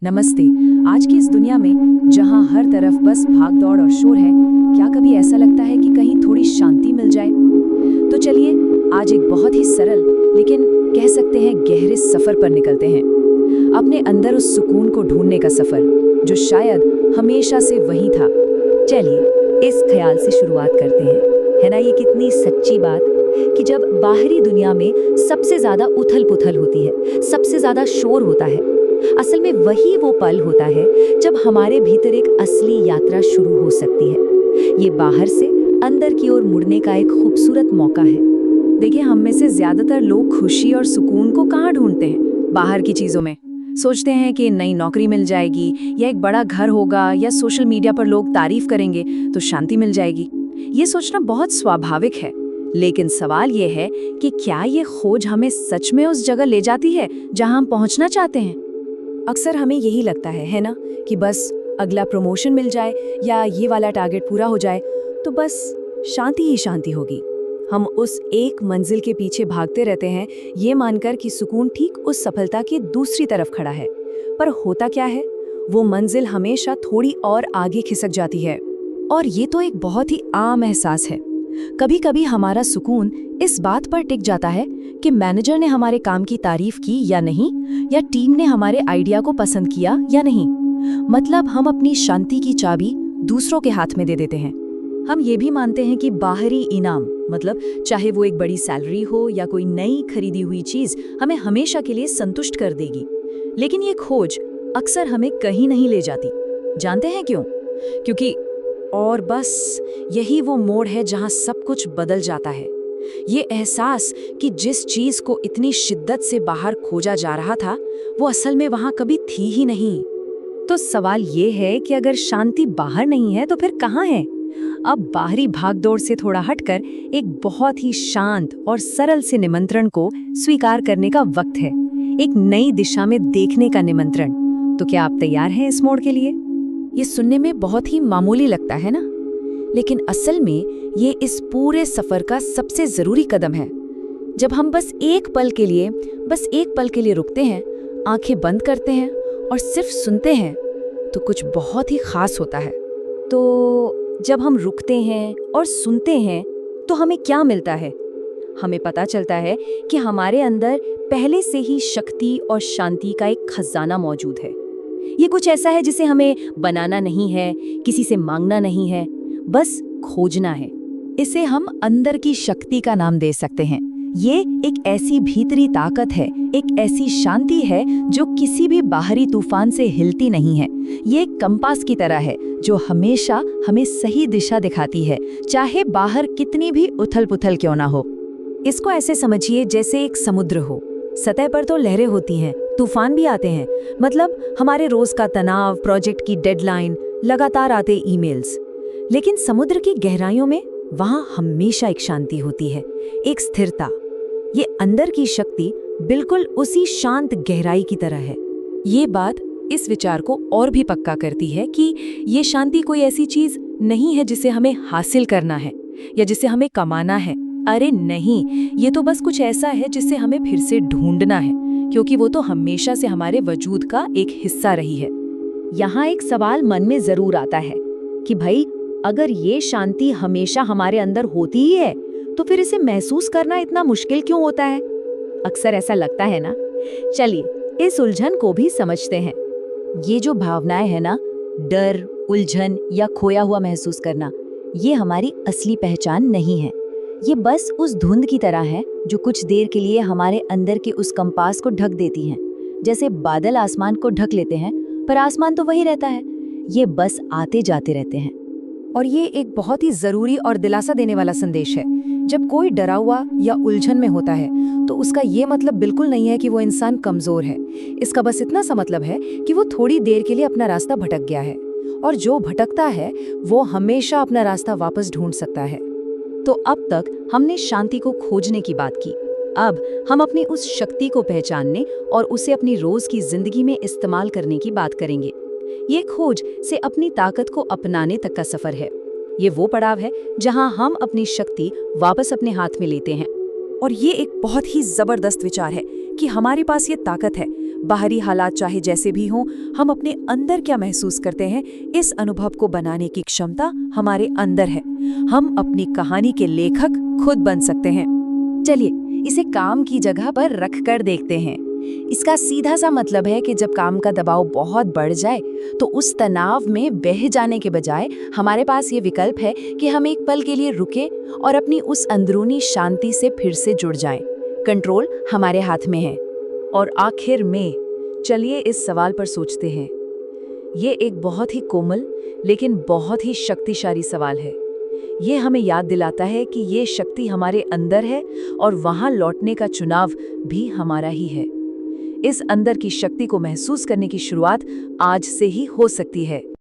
नमस्ते। आज की इस दुनिया में जहां हर तरफ बस भागदौड़ और शोर है, क्या कभी ऐसा लगता है कि कहीं थोड़ी शांति मिल जाए? तो चलिए आज एक बहुत ही सरल लेकिन कह सकते हैं गहरे सफर पर निकलते हैं। अपने अंदर उस सुकून को ढूंढने का सफर, जो शायद हमेशा से वही था। चलिए इस ख्याल से शुरुआत करते हैं। है ना, ये कितनी सच्ची बात कि जब बाहरी दुनिया में सबसे ज्यादा उथल पुथल होती है, सबसे ज्यादा शोर होता है, असल में वही वो पल होता है जब हमारे भीतर एक असली यात्रा शुरू हो सकती है। ये बाहर से अंदर की ओर मुड़ने का एक खूबसूरत मौका है। देखिए, हम में से ज्यादातर लोग खुशी और सुकून को कहाँ ढूंढते हैं? बाहर की चीजों में। सोचते हैं कि नई नौकरी मिल जाएगी, या एक बड़ा घर होगा, या सोशल मीडिया पर लोग तारीफ करेंगे तो शांति मिल जाएगी। ये सोचना बहुत स्वाभाविक है, लेकिन सवाल ये है कि क्या ये खोज हमें सच में उस जगह ले जाती है जहां हम पहुंचना चाहते हैं? अक्सर हमें यही लगता है ना, कि बस अगला प्रमोशन मिल जाए या ये वाला टारगेट पूरा हो जाए तो बस शांति ही शांति होगी। हम उस एक मंजिल के पीछे भागते रहते हैं, ये मानकर कि सुकून ठीक उस सफलता की दूसरी तरफ खड़ा है। पर होता क्या है, वो मंजिल हमेशा थोड़ी और आगे खिसक जाती है। और ये तो एक बहुत ही आम एहसास है। कभी कभी हमारा सुकून इस बात पर टिक जाता है कि मैनेजर ने हमारे काम की तारीफ की या नहीं, या टीम ने हमारे आइडिया को पसंद किया या नहीं। मतलब हम अपनी शांति की चाबी दूसरों के हाथ में दे देते हैं। हम ये भी मानते हैं कि बाहरी इनाम, मतलब चाहे वो एक बड़ी सैलरी हो या कोई नई खरीदी हुई चीज, हमें हमेशा के लिए संतुष्ट कर देगी। लेकिन ये खोज अक्सर हमें कहीं नहीं ले जाती। जानते हैं क्यों? क्योंकि और बस यही वो मोड़ है जहां सब कुछ बदल जाता है। ये एहसास कि जिस चीज को इतनी शिद्दत से बाहर खोजा जा रहा था, वो असल में वहां कभी थी ही नहीं। तो सवाल ये है कि अगर शांति बाहर नहीं है तो फिर कहाँ है? अब बाहरी भागदौड़ से थोड़ा हटकर एक बहुत ही शांत और सरल से निमंत्रण को स्वीकार करने का वक्त है। एक नई दिशा में देखने का निमंत्रण। तो क्या आप तैयार हैं इस मोड़ के लिए? ये सुनने में बहुत ही मामूली लगता है ना, लेकिन असल में ये इस पूरे सफर का सबसे जरूरी कदम है। जब हम बस एक पल के लिए रुकते हैं, आंखें बंद करते हैं और सिर्फ सुनते हैं, तो कुछ बहुत ही खास होता है। तो जब हम रुकते हैं और सुनते हैं तो हमें क्या मिलता है? हमें पता चलता है कि हमारे अंदर पहले से ही शक्ति और शांति का एक खजाना मौजूद है। ये कुछ ऐसा है जिसे हमें बनाना नहीं है, किसी से मांगना नहीं है, बस खोजना है। इसे हम अंदर की शक्ति का नाम दे सकते हैं। ये एक ऐसी भीतरी ताकत है, एक ऐसी शांति है जो किसी भी बाहरी तूफान से हिलती नहीं है। ये एक कंपास की तरह है जो हमेशा हमें सही दिशा दिखाती है, चाहे बाहर कितनी भी उथल-पुथल क्यों ना हो। इसको ऐसे समझिए जैसे एक समुद्र हो। सतह पर तो लहरें होती हैं, तूफान भी आते हैं, मतलब हमारे रोज का तनाव, प्रोजेक्ट की डेडलाइन, लगातार आते ईमेल्स। लेकिन समुद्र की गहराइयों में वहां हमेशा एक शांति होती है, एक स्थिरता। ये अंदर की शक्ति बिल्कुल उसी शांत गहराई की तरह है। ये बात इस विचार को और भी पक्का करती है कि ये शांति कोई ऐसी चीज नहीं है जिसे हमें हासिल करना है या जिसे हमें कमाना है। अरे नहीं, ये तो बस कुछ ऐसा है जिसे हमें फिर से ढूंढना है, क्योंकि वो तो हमेशा से हमारे वजूद का एक हिस्सा रही है। यहाँ एक सवाल मन में जरूर आता है कि भाई, अगर ये शांति हमेशा हमारे अंदर होती ही है तो फिर इसे महसूस करना इतना मुश्किल क्यों होता है? अक्सर ऐसा लगता है ना। चलिए इस उलझन को भी समझते हैं। ये जो भावनाएं है ना, डर, उलझन या खोया हुआ महसूस करना, ये हमारी असली पहचान नहीं है। ये बस उस धुंध की तरह है जो कुछ देर के लिए हमारे अंदर के उस कंपास को ढक देती हैं। जैसे बादल आसमान को ढक लेते हैं, पर आसमान तो वही रहता है। ये बस आते जाते रहते हैं। और ये एक बहुत ही जरूरी और दिलासा देने वाला संदेश है। जब कोई डरा हुआ या उलझन में होता है तो उसका ये मतलब बिल्कुल नहीं है कि वो इंसान कमजोर है। इसका बस इतना सा मतलब है कि वो थोड़ी देर के लिए अपना रास्ता भटक गया है, और जो भटकता है वो हमेशा अपना रास्ता वापस ढूंढ सकता है। तो अब तक हमने शांति को खोजने की बात की। अब हम अपनी उस शक्ति को पहचानने और उसे अपनी रोज की जिंदगी में इस्तेमाल करने की बात करेंगे। ये खोज से अपनी ताकत को अपनाने तक का सफर है। ये वो पड़ाव है जहां हम अपनी शक्ति वापस अपने हाथ में लेते हैं। और ये एक बहुत ही जबरदस्त विचार है कि हमारे पास ये ताकत है, बाहरी हालात चाहे जैसे भी हों, हम अपने अंदर क्या महसूस करते हैं, इस अनुभव को बनाने की क्षमता हमारे अंदर है। हम अपनी कहानी के लेखक खुद बन सकते हैं। चलिए इसे काम की जगह पर रख कर देखते हैं। इसका सीधा सा मतलब है कि जब काम का दबाव बहुत बढ़ जाए तो उस तनाव में बह जाने के बजाय हमारे पास ये विकल्प है कि हम एक पल के लिए रुकें और अपनी उस अंदरूनी शांति से फिर से जुड़ जाएं। कंट्रोल हमारे हाथ में है। और आखिर में चलिए इस सवाल पर सोचते हैं। ये एक बहुत ही कोमल लेकिन बहुत ही शक्तिशाली सवाल है। ये हमें याद दिलाता है कि ये शक्ति हमारे अंदर है और वहां लौटने का चुनाव भी हमारा ही है। इस अंदर की शक्ति को महसूस करने की शुरुआत आज से ही हो सकती है।